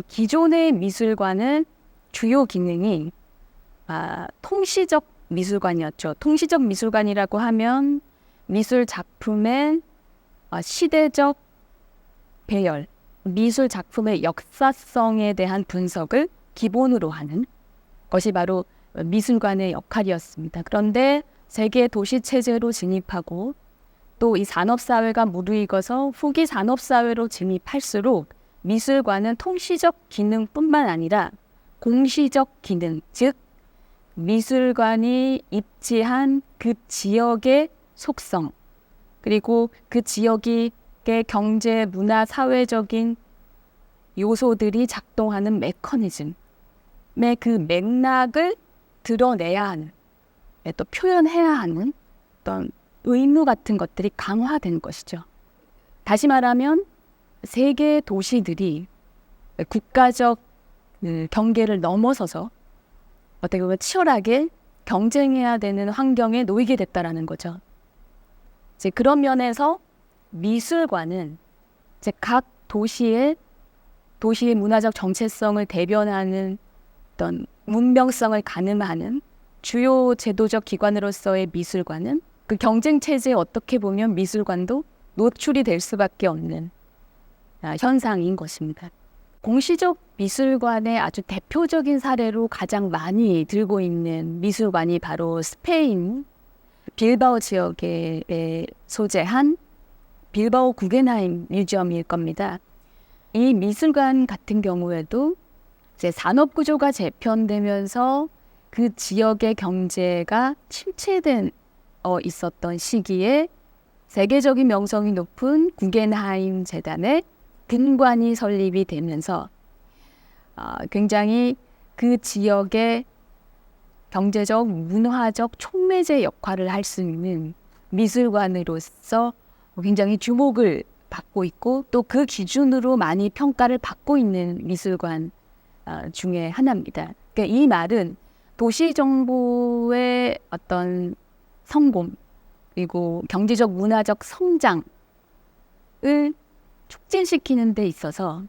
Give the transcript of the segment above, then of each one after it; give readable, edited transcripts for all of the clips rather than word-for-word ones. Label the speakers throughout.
Speaker 1: 기존의 미술관은 주요 기능이 통시적 미술관이었죠. 통시적 미술관이라고 하면 미술 작품의 시대적 배열, 미술 작품의 역사성에 대한 분석을 기본으로 하는 것이 바로 미술관의 역할이었습니다. 그런데 세계 도시 체제로 진입하고 또 이 산업사회가 무르익어서 후기 산업사회로 진입할수록 미술관은 통시적 기능뿐만 아니라 공시적 기능, 즉 미술관이 입지한 그 지역의 속성, 그리고 그 지역의 경제, 문화, 사회적인 요소들이 작동하는 메커니즘의 그 맥락을 드러내야 하는, 또 표현해야 하는 어떤 의무 같은 것들이 강화된 것이죠. 다시 말하면 세계 도시들이 국가적 경계를 넘어서서 어떻게 보면 치열하게 경쟁해야 되는 환경에 놓이게 됐다라는 거죠. 이제 그런 면에서 미술관은 이제 각 도시의 문화적 정체성을 대변하는 어떤 문명성을 가늠하는 주요 제도적 기관으로서의 미술관은 그 경쟁 체제에 어떻게 보면 미술관도 노출이 될 수밖에 없는 현상인 것입니다. 공시적 미술관의 아주 대표적인 사례로 가장 많이 들고 있는 미술관이 바로 스페인 빌바오 지역에 소재한 빌바오 구겐하임 뮤지엄일 겁니다. 이 미술관 같은 경우에도 이제 산업 구조가 재편되면서 그 지역의 경제가 침체된 있었던 시기에 세계적인 명성이 높은 구겐하임 재단의 근관이 설립이 되면서 굉장히 그 지역의 경제적, 문화적 촉매제 역할을 할 수 있는 미술관으로서 굉장히 주목을 받고 있고 또 그 기준으로 많이 평가를 받고 있는 미술관 중에 하나입니다. 그러니까 이 말은 도시정보의 어떤 성공 그리고 경제적, 문화적 성장을 촉진시키는 데 있어서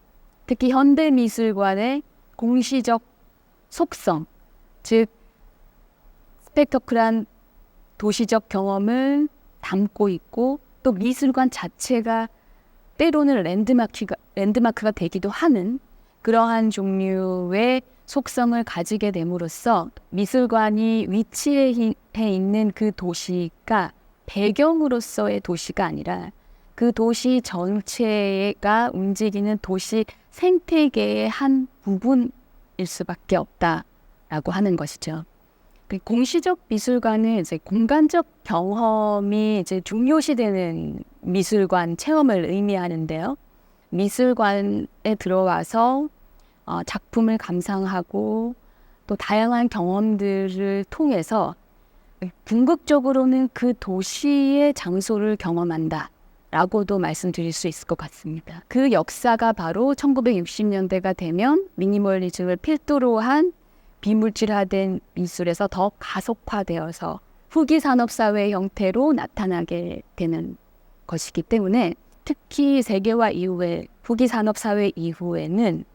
Speaker 1: 특히 현대미술관의 공시적 속성, 즉 스펙터클한 도시적 경험을 담고 있고 또 미술관 자체가 때로는 랜드마크가 되기도 하는 그러한 종류의 속성을 가지게 됨으로써 미술관이 위치해 있는 그 도시가 배경으로서의 도시가 아니라 그 도시 전체가 움직이는 도시 생태계의 한 부분일 수밖에 없다라고 하는 것이죠. 공시적 미술관은 이제 공간적 경험이 이제 중요시되는 미술관 체험을 의미하는데요. 미술관에 들어와서 작품을 감상하고 또 다양한 경험들을 통해서 궁극적으로는 그 도시의 장소를 경험한다 라고도 말씀드릴 수 있을 것 같습니다. 그 역사가 바로 1960년대가 되면 미니멀리즘을 필두로 한 비물질화된 미술에서 더 가속화되어서 후기 산업사회 형태로 나타나게 되는 것이기 때문에 특히 세계화 이후에 후기 산업사회 이후에는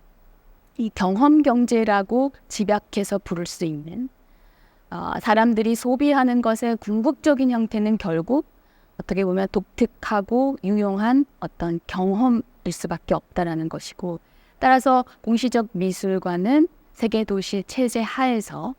Speaker 1: 이 경험경제라고 집약해서 부를 수 있는 사람들이 소비하는 것의 궁극적인 형태는 결국 어떻게 보면 독특하고 유용한 어떤 경험일 수밖에 없다라는 것이고 따라서 공시적 미술관은 세계도시 체제 하에서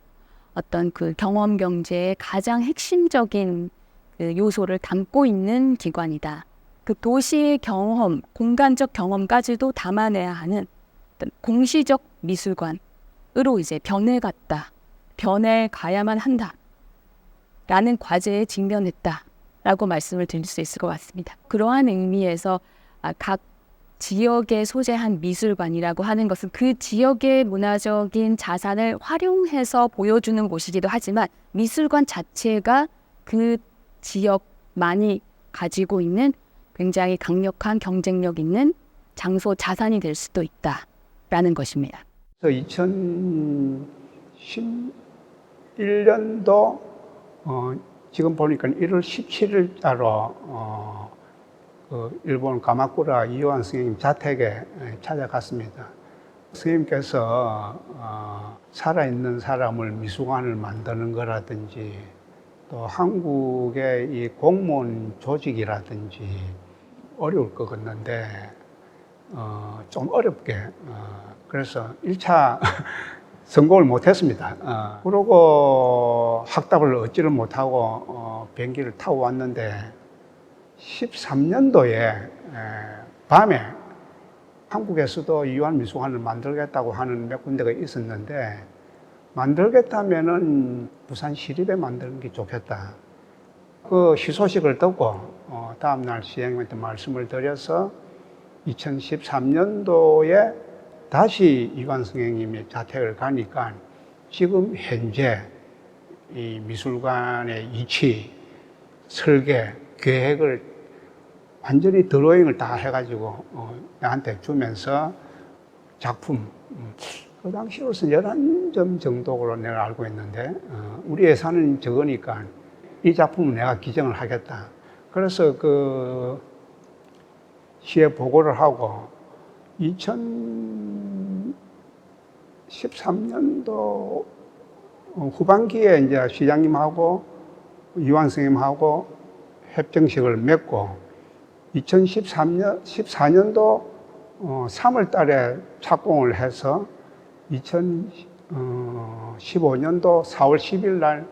Speaker 1: 어떤 그 경험 경제의 가장 핵심적인 그 요소를 담고 있는 기관이다. 그 도시의 경험, 공간적 경험까지도 담아내야 하는 어떤 공시적 미술관으로 이제 변해갔다. 변해가야만 한다. 라는 과제에 직면했다라고 말씀을 드릴 수 있을 것 같습니다. 그러한 의미에서 각 지역에 소재한 미술관이라고 하는 것은 그 지역의 문화적인 자산을 활용해서 보여주는 곳이기도 하지만 미술관 자체가 그 지역만이 가지고 있는 굉장히 강력한 경쟁력 있는 장소 자산이 될 수도 있다라는 것입니다.
Speaker 2: 2011년도 지금 보니까 1월 17일 따로 일본 가마쿠라 이요한 선생님 자택에 찾아갔습니다. 선생님께서 살아있는 사람을 미술관을 만드는 거라든지 또 한국의 이 공무원 조직이라든지 어려울 것 같는데 좀 어렵게 그래서 1차 성공을 못했습니다. 그러고 학답을 얻지를 못하고 비행기를 타고 왔는데 13년도에 밤에 한국에서도 이완미술관을 만들겠다고 하는 몇 군데가 있었는데 만들겠다면은 부산 시립에 만드는 게 좋겠다. 그 희소식을 듣고 다음날 시장님한테 말씀을 드려서 2013년도에 다시 이완 선생님이 자택을 가니까 지금 현재 이 미술관의 위치, 설계, 계획을 완전히 드로잉을 다 해가지고 나한테 주면서 작품 그 당시로서 11점 정도로 내가 알고 있는데 우리 예산은 적으니까 이 작품은 내가 기증을 하겠다. 그래서 그 시에 보고를 하고 2013년도 후반기에 이제 시장님하고 이완 선생님하고 협정식을 맺고 2014년도 3월 달에 착공을 해서 2015년도 4월 10일 날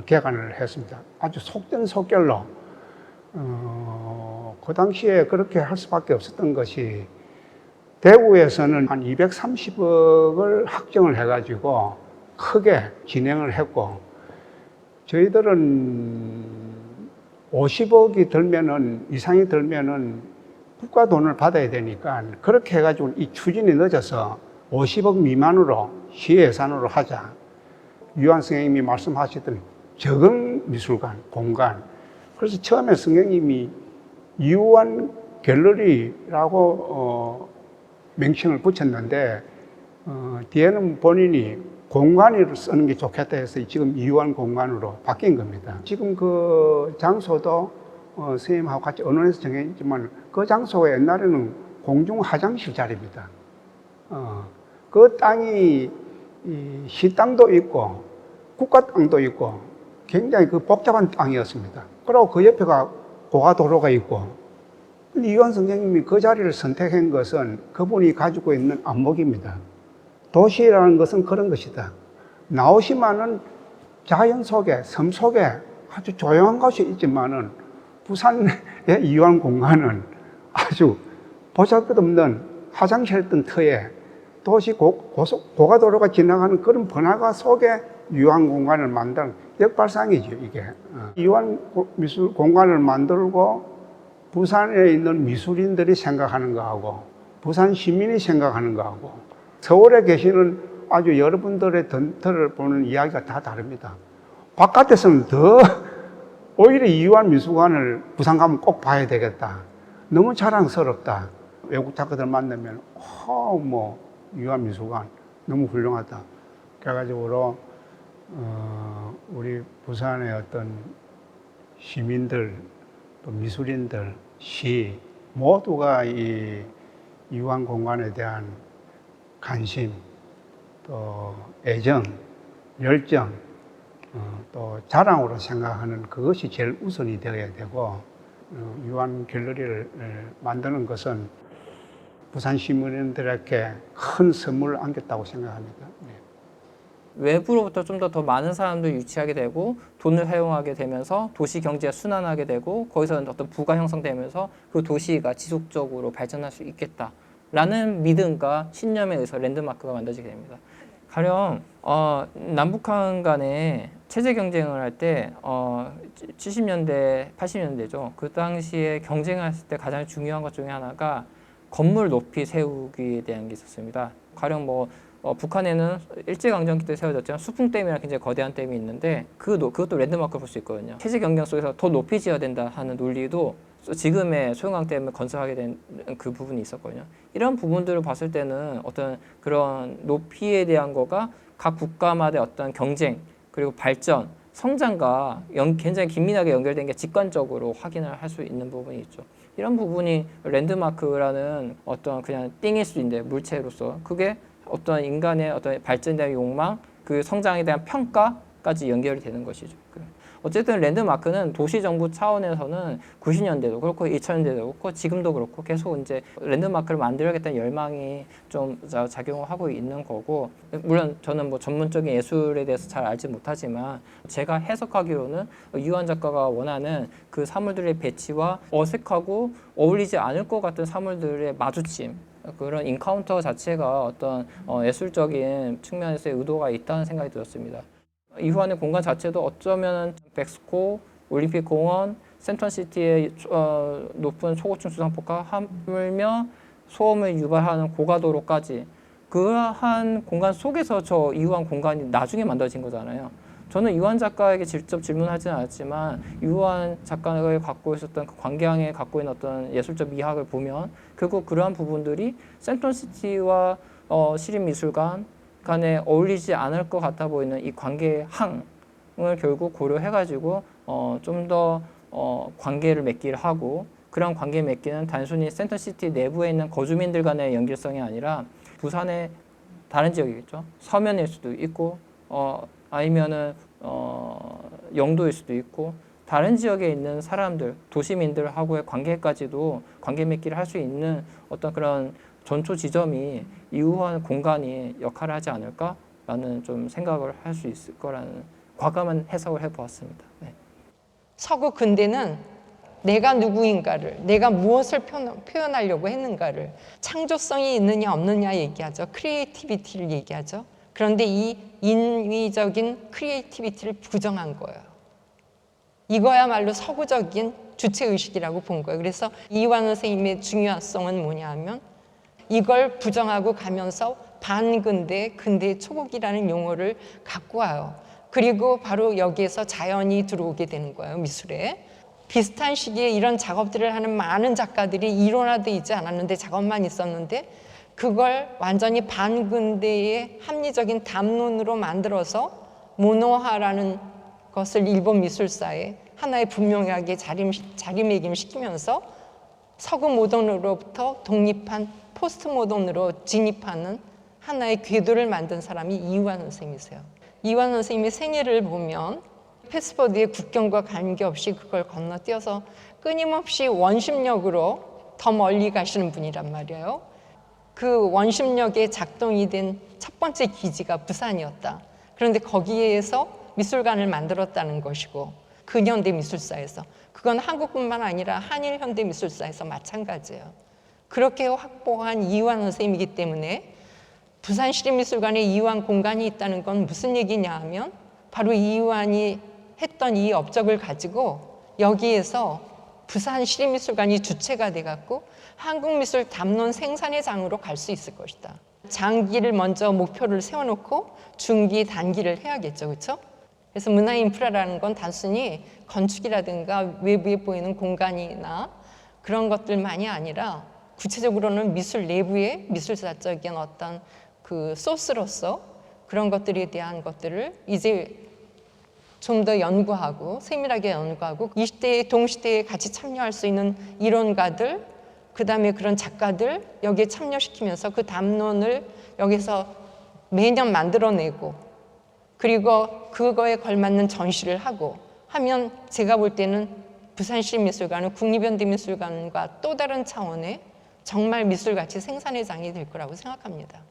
Speaker 2: 개관을 했습니다. 아주 속전속결로 그 당시에 그렇게 할 수밖에 없었던 것이 대구에서는 한 230억을 확정을 해가지고 크게 진행을 했고 저희들은 50억이 들면은 이상이 들면은 국가 돈을 받아야 되니까 그렇게 해가지고 이 추진이 늦어서 50억 미만으로 시 예산으로 하자. 유한 선생님이 말씀하시던 적응 미술관, 공간. 그래서 처음에 선생님이 유한 갤러리라고 명칭을 붙였는데 뒤에는 본인이 공간으로 쓰는 게 좋겠다 해서 지금 이완 공간으로 바뀐 겁니다. 지금 그 장소도 선생님하고 같이 언론에서 정했지만 그 장소가 옛날에는 공중 화장실 자리입니다. 그 땅이 시 땅도 있고 국가 땅도 있고 굉장히 그 복잡한 땅이었습니다. 그리고 그 옆에가 고가도로가 있고 이완 선생님이 그 자리를 선택한 것은 그분이 가지고 있는 안목입니다. 도시라는 것은 그런 것이다. 나오시면은 자연 속에, 섬 속에 아주 조용한 곳이 있지만은 부산의 이완 공간은 아주 보잘것없는 화장실 등 터에 도시 고가도로가 지나가는 그런 번화가 속에 이완 공간을 만든 역발상이죠, 이게. 이완 미술 공간을 만들고 부산에 있는 미술인들이 생각하는 거하고 부산 시민이 생각하는 거하고 서울에 계시는 아주 여러분들의 던터를 보는 이야기가 다 다릅니다. 바깥에서는 더 오히려 이완 미술관을 부산 가면 꼭 봐야 되겠다. 너무 자랑스럽다. 외국 작가들 만나면 이완 미술관 너무 훌륭하다. 그래가지고 우리 부산의 어떤 시민들 또 미술인들, 시 모두가 이 이완 공간에 대한 관심, 또 애정, 열정, 또 자랑으로 생각하는 그것이 제일 우선이 되어야 되고 이완 갤러리를 만드는 것은 부산 시민들에게 큰 선물을 안겼다고 생각합니다.
Speaker 3: 외부로부터 좀 더 많은 사람들을 유치하게 되고 돈을 사용하게 되면서 도시 경제가 순환하게 되고 거기서 어떤 부가 형성되면서 그 도시가 지속적으로 발전할 수 있겠다라는 믿음과 신념에 의해서 랜드마크가 만들어지게 됩니다. 가령 남북한 간에 체제 경쟁을 할 때 70년대, 80년대죠. 그 당시에 경쟁했을 때 가장 중요한 것 중에 하나가 건물 높이 세우기에 대한 게 있었습니다. 가령 북한에는 일제강점기 때 세워졌지만 수풍댐이라는 굉장히 거대한 댐이 있는데 그것도 랜드마크를 볼 수 있거든요. 체제 경쟁 속에서 더 높이 지어야 된다 하는 논리도 지금의 소형강댐을 건설하게 된 그 부분이 있었거든요. 이런 부분들을 봤을 때는 어떤 그런 높이에 대한 거가 각 국가마다의 어떤 경쟁 그리고 발전, 성장과 굉장히 긴밀하게 연결된 게 직관적으로 확인을 할 수 있는 부분이 있죠. 이런 부분이 랜드마크라는 어떤 그냥 띵일 수 있는데 물체로서 그게 어떤 인간의 어떤 발전에 대한 욕망, 그 성장에 대한 평가까지 연결이 되는 것이죠. 어쨌든 랜드마크는 도시정부 차원에서는 90년대도 그렇고 2000년대도 그렇고 지금도 그렇고 계속 이제 랜드마크를 만들어야겠다는 열망이 좀 작용을 하고 있는 거고, 물론 저는 뭐 전문적인 예술에 대해서 잘 알지 못하지만 제가 해석하기로는 이완 작가가 원하는 그 사물들의 배치와 어색하고 어울리지 않을 것 같은 사물들의 마주침, 그런 인카운터 자체가 어떤 예술적인 측면에서의 의도가 있다는 생각이 들었습니다. 이후안의 공간 자체도 어쩌면 백스코, 올림픽 공원, 센턴시티의 높은 초고층 주상폭과 하물며 소음을 유발하는 고가도로까지 그러한 공간 속에서 저 이후안 공간이 나중에 만들어진 거잖아요. 저는 이완 작가에게 직접 질문하지는 않았지만 이완 작가가 갖고 있었던 그 광경에 갖고 있는 어떤 예술적 미학을 보면 결국 그러한 부분들이 센턴시티와 시립미술관 간에 어울리지 않을 것 같아 보이는 이 관계의 항을 결국 고려해가지고 좀 더 관계를 맺기를 하고, 그런 관계 맺기는 단순히 센터시티 내부에 있는 거주민들 간의 연결성이 아니라 부산의 다른 지역이겠죠. 서면일 수도 있고 아니면은 영도일 수도 있고 다른 지역에 있는 사람들, 도시민들하고의 관계까지도 관계 맺기를 할 수 있는 어떤 그런 전초 지점이 이후한 공간이 역할을 하지 않을까라는 좀 생각을 할 수 있을 거라는 과감한 해석을 해보았습니다. 네.
Speaker 4: 서구 근대는 내가 누구인가를, 내가 무엇을 표현하려고 했는가를, 창조성이 있느냐 없느냐 얘기하죠. 크리에이티비티를 얘기하죠. 그런데 이 인위적인 크리에이티비티를 부정한 거예요. 이거야말로 서구적인 주체의식이라고 본 거예요. 그래서 이완 선생님의 중요성은 뭐냐 하면 이걸 부정하고 가면서 반근대, 근대 초국이라는 용어를 갖고 와요. 그리고 바로 여기에서 자연이 들어오게 되는 거예요, 미술에. 비슷한 시기에 이런 작업들을 하는 많은 작가들이 일원화되어 있지 않았는데 작업만 있었는데 그걸 완전히 반근대의 합리적인 담론으로 만들어서 모노화라는 것을 일본 미술사에 하나의 분명하게 자리매김시키면서 서구 모던으로부터 독립한 포스트 모던으로 진입하는 하나의 궤도를 만든 사람이 이완 선생님이세요. 이완 선생님의 생애를 보면 패스포드의 국경과 관계없이 그걸 건너뛰어서 끊임없이 원심력으로 더 멀리 가시는 분이란 말이에요. 그 원심력에 작동이 된 첫 번째 기지가 부산이었다. 그런데 거기에서 미술관을 만들었다는 것이고 근현대 미술사에서, 그건 한국뿐만 아니라 한일 현대 미술사에서 마찬가지예요. 그렇게 확보한 이완 선생님이기 때문에 부산시립미술관에 이완 공간이 있다는 건 무슨 얘기냐 하면 바로 이완이 했던 이 업적을 가지고 여기에서 부산시립미술관이 주체가 돼갖고 한국미술 담론 생산의 장으로 갈 수 있을 것이다. 장기를 먼저 목표를 세워놓고 중기, 단기를 해야겠죠. 그렇죠? 그래서 문화 인프라라는 건 단순히 건축이라든가 외부에 보이는 공간이나 그런 것들만이 아니라 구체적으로는 미술 내부의 미술사적인 어떤 그 소스로서 그런 것들에 대한 것들을 이제 좀 더 연구하고 세밀하게 연구하고 이 시대에 동시대에 같이 참여할 수 있는 이론가들, 그 다음에 그런 작가들 여기에 참여시키면서 그 담론을 여기서 매년 만들어내고 그리고 그거에 걸맞는 전시를 하고 하면 제가 볼 때는 부산시립미술관은 국립현대미술관과 또 다른 차원의 정말 미술가치 생산의 장이 될 거라고 생각합니다.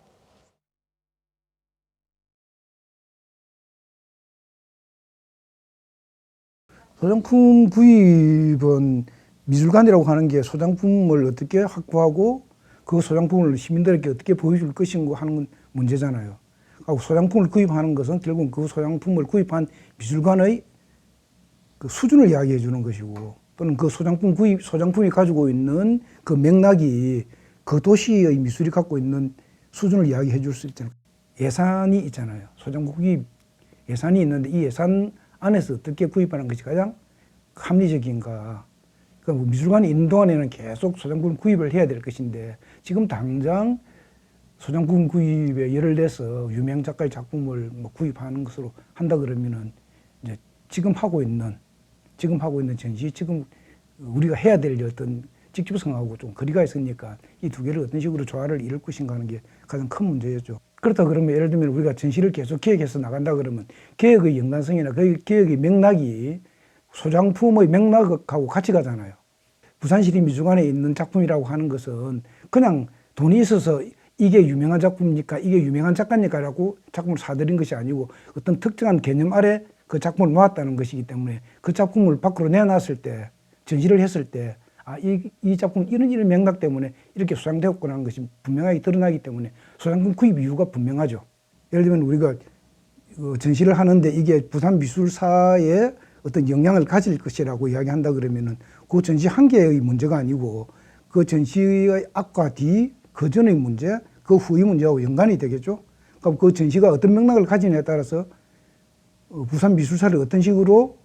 Speaker 5: 소장품 구입은 미술관이라고 하는 게 소장품을 어떻게 확보하고 그 소장품을 시민들에게 어떻게 보여줄 것인가 하는 문제잖아요. 소장품을 구입하는 것은 결국 그 소장품을 구입한 미술관의 그 수준을 이야기해 주는 것이고 또는 그 소장품이 가지고 있는 그 맥락이 그 도시의 미술이 갖고 있는 수준을 이야기해 줄 수 있잖아요. 예산이 있잖아요. 소장품 구입 예산이 있는데 이 예산 안에서 어떻게 구입하는 것이 가장 합리적인가. 그러니까 미술관이 있는 동안에는 계속 소장품 구입을 해야 될 것인데 지금 당장 소장품 구입에 열을 내서 유명 작가의 작품을 구입하는 것으로 한다 그러면은 이제 지금 하고 있는 전시, 지금 우리가 해야 될 어떤 직접성하고 좀 거리가 있으니까 이 두 개를 어떤 식으로 조화를 이룰 것인가 하는 게 가장 큰 문제였죠. 그렇다 그러면 예를 들면 우리가 전시를 계속 기획해서 나간다 그러면 개혁의 연관성이나 그 개혁의 맥락이 소장품의 맥락하고 같이 가잖아요. 부산시립미술관에 있는 작품이라고 하는 것은 그냥 돈이 있어서 이게 유명한 작품입니까? 이게 유명한 작가입니까? 라고 작품을 사들인 것이 아니고 어떤 특정한 개념 아래 그 작품을 놓았다는 것이기 때문에 그 작품을 밖으로 내놨을 때, 전시를 했을 때, 아, 이 작품 이런 맥락 때문에 이렇게 소장되었구나 하는 것이 분명하게 드러나기 때문에 소장품 구입 이유가 분명하죠. 예를 들면 우리가 전시를 하는데 이게 부산 미술사에 어떤 영향을 가질 것이라고 이야기한다 그러면은 그 전시 한 개의 문제가 아니고 그 전시의 앞과 뒤, 그 전의 문제, 그 후의 문제하고 연관이 되겠죠. 그럼 그 전시가 어떤 맥락을 가지느냐에 따라서 부산 미술사를 어떤 식으로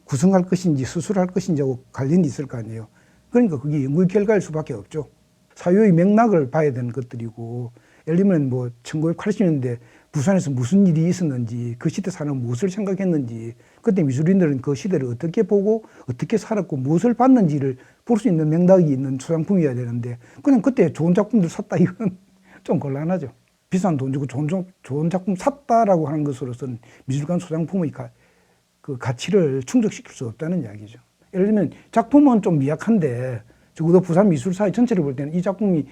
Speaker 5: 구성할 것인지 수술할 것인지하고 관련이 있을 거 아니에요. 그러니까 그게 연구의 결과일 수밖에 없죠. 사유의 맥락을 봐야 되는 것들이고, 예를 들면 뭐 1980년대 부산에서 무슨 일이 있었는지, 그 시대 사람은 무엇을 생각했는지, 그때 미술인들은 그 시대를 어떻게 보고 어떻게 살았고 무엇을 봤는지를 볼 수 있는 맥락이 있는 소장품이어야 되는데 그냥 그때 좋은 작품들 샀다 이건 좀 곤란하죠. 비싼 돈 주고 좋은 작품 샀다라고 하는 것으로서는 미술관 소장품의 그 가치를 충족시킬 수 없다는 이야기죠. 예를 들면 작품은 좀 미약한데 적어도 부산 미술사의 전체를 볼 때는 이 작품이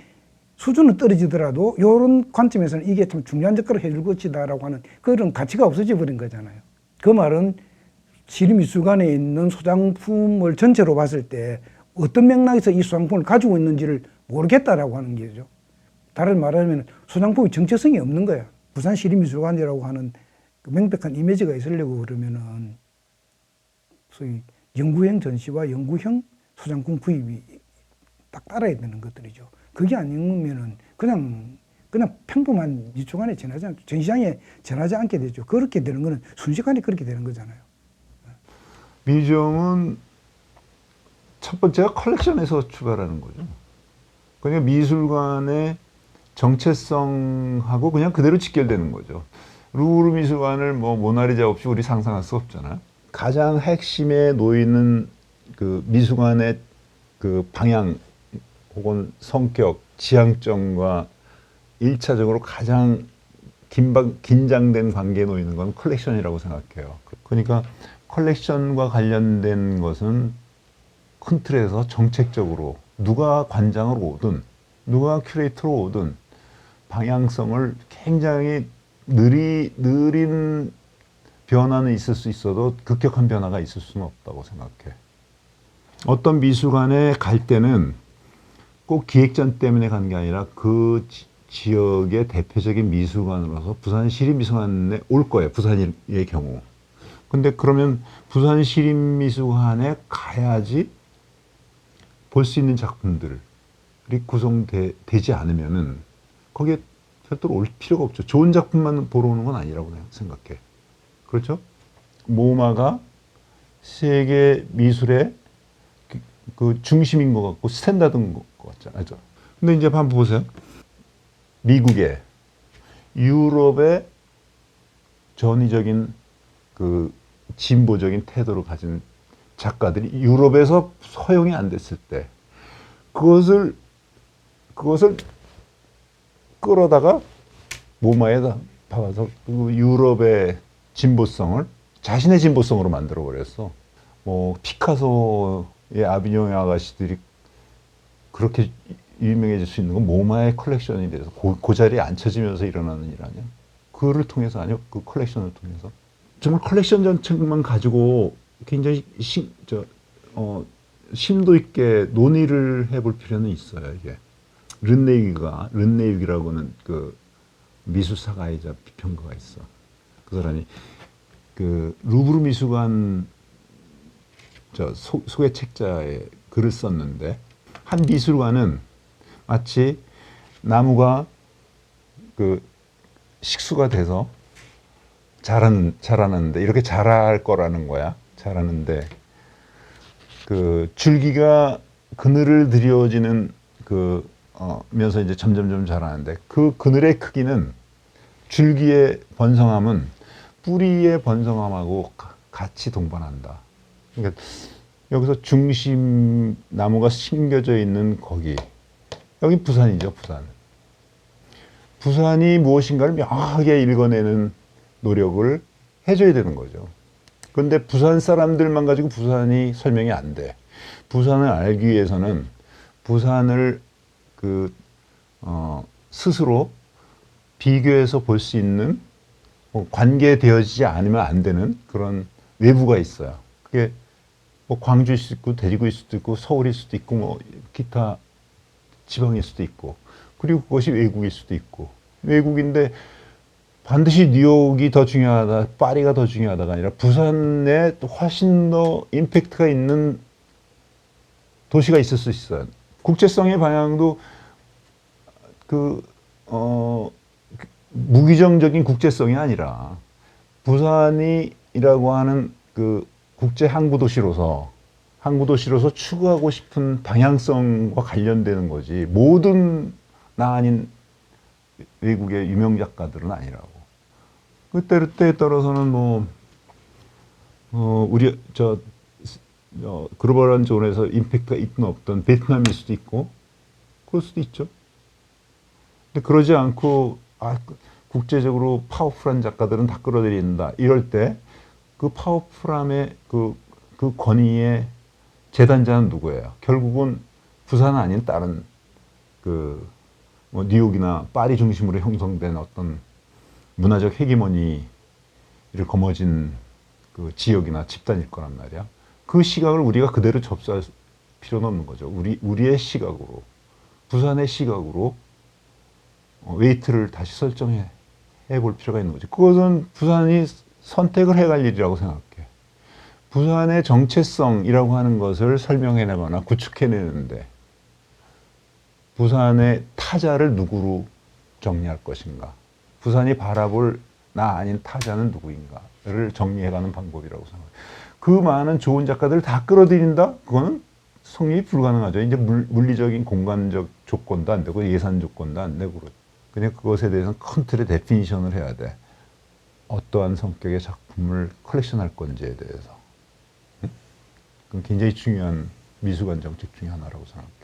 Speaker 5: 수준은 떨어지더라도 이런 관점에서는 이게 참 중요한 역할을 해줄 것이다라고 하는 그런 가치가 없어져 버린 거잖아요. 그 말은 시립미술관에 있는 소장품을 전체로 봤을 때 어떤 맥락에서 이 소장품을 가지고 있는지를 모르겠다라고 하는 거죠. 다른 말하면 소장품이 정체성이 없는 거야. 부산 시립미술관이라고 하는 그 명백한 이미지가 있으려고 그러면은 소위 연구형 전시와 연구형 소장품 구입이 딱 따라야 되는 것들이죠. 그게 아니면은 그냥 평범한 미술관에 지나지 않죠. 전시장에 지나지 않게 되죠. 그렇게 되는 거는 순식간에 그렇게 되는 거잖아요.
Speaker 6: 미정은 첫 번째가 컬렉션에서 출발하는 거죠. 그러니까 미술관의 정체성하고 그냥 그대로 직결되는 거죠. 루브르 미술관을 뭐 모나리자 없이 우리 상상할 수 없잖아요. 가장 핵심에 놓이는 그 미술관의 그 방향 혹은 성격, 지향점과 1차적으로 가장 긴장된 관계에 놓이는 건 컬렉션이라고 생각해요. 그러니까 컬렉션과 관련된 것은 큰 틀에서 정책적으로 누가 관장을 오든 누가 큐레이터로 오든 방향성을 굉장히 느린 변화는 있을 수 있어도 급격한 변화가 있을 수는 없다고 생각해. 어떤 미술관에 갈 때는 꼭 기획전 때문에 간 게 아니라 그 지역의 대표적인 미술관으로서 부산시립미술관에 올 거예요. 부산의 경우. 근데 그러면 부산시립미술관에 가야지 볼 수 있는 작품들이 구성되지 않으면은 거기에 별도로 올 필요가 없죠. 좋은 작품만 보러 오는 건 아니라고 생각해. 그렇죠? 모마가 세계 미술의 그 중심인 것 같고 스탠다드인 것 같잖아요. 근데 이제 한번 보세요. 미국의, 유럽의 전위적인 그 진보적인 태도를 가진 작가들이 유럽에서 허용이 안 됐을 때 그것을 끌어다가 모마에다 박아서 그 유럽의 진보성을 자신의 진보성으로 만들어 버렸어. 뭐 피카소의 아비뇽 아가씨들이 그렇게 유명해질 수 있는 건 모마의 컬렉션이 돼서 그 자리에 앉혀지면서 일어나는 일 아니야. 그를 통해서 아니요, 그 컬렉션을 통해서. 정말 컬렉션 전체만 가지고 굉장히 심도 있게 논의를 해볼 필요는 있어요. 이게 른네위기라고는 그 미술사가이자 비평가가 있어. 그 사람이 그 루브르 미술관 소개책자에 글을 썼는데 한 미술관은 마치 나무가 그 식수가 돼서 자라는데 이렇게 자랄 거라는 거야. 자라는데 그 줄기가 그늘을 들여지는 면서 이제 점점점 자라는데 그 그늘의 크기는 줄기의 번성함은 뿌리의 번성함하고 같이 동반한다. 그러니까 여기서 중심 나무가 심겨져 있는 거기. 여기 부산이죠, 부산. 부산이 무엇인가를 명확하게 읽어내는 노력을 해줘야 되는 거죠. 그런데 부산 사람들만 가지고 부산이 설명이 안 돼. 부산을 알기 위해서는 부산을 스스로 비교해서 볼 수 있는 관계되어지지 않으면 안 되는 그런 외부가 있어요. 그게 뭐 광주일 수도 있고 대구일 수도 있고 서울일 수도 있고 뭐 기타 지방일 수도 있고 그리고 그것이 외국일 수도 있고 외국인데 반드시 뉴욕이 더 중요하다, 파리가 더 중요하다가 아니라 부산에 훨씬 더 임팩트가 있는 도시가 있을 수 있어요. 국제성의 방향도 무규정적인 국제성이 아니라 부산이라고 하는 그 국제 항구 도시로서 추구하고 싶은 방향성과 관련되는 거지. 모든 나 아닌 외국의 유명 작가들은 아니라고. 때에 따라서는 우리 글로벌한 존에서 임팩트가 있든 없든 베트남일 수도 있고 그럴 수도 있죠. 근데 그러지 않고 국제적으로 파워풀한 작가들은 다 끌어들인다. 이럴 때 그 파워풀함의 그 권위의 재단자는 누구예요? 결국은 부산 아닌 다른 뉴욕이나 파리 중심으로 형성된 어떤 문화적 헤게모니를 거머쥔 그 지역이나 집단일 거란 말이야. 그 시각을 우리가 그대로 접수할 필요는 없는 거죠. 우리의 시각으로, 부산의 시각으로 웨이트를 다시 설정해 볼 필요가 있는 거죠. 그것은 부산이 선택을 해갈 일이라고 생각해. 부산의 정체성이라고 하는 것을 설명해내거나 구축해내는데 부산의 타자를 누구로 정리할 것인가? 부산이 바라볼 나 아닌 타자는 누구인가를 정리해가는 방법이라고 생각해요. 그 많은 좋은 작가들을 다 끌어들인다? 그거는 성립이 불가능하죠. 이제 물리적인 공간적 조건도 안 되고 예산 조건도 안 되고 그냥 그것에 대해서는 큰 틀의 데피니션을 해야 돼. 어떠한 성격의 작품을 컬렉션할 건지에 대해서. 그건 굉장히 중요한 미술관 정책 중에 하나라고 생각합니다.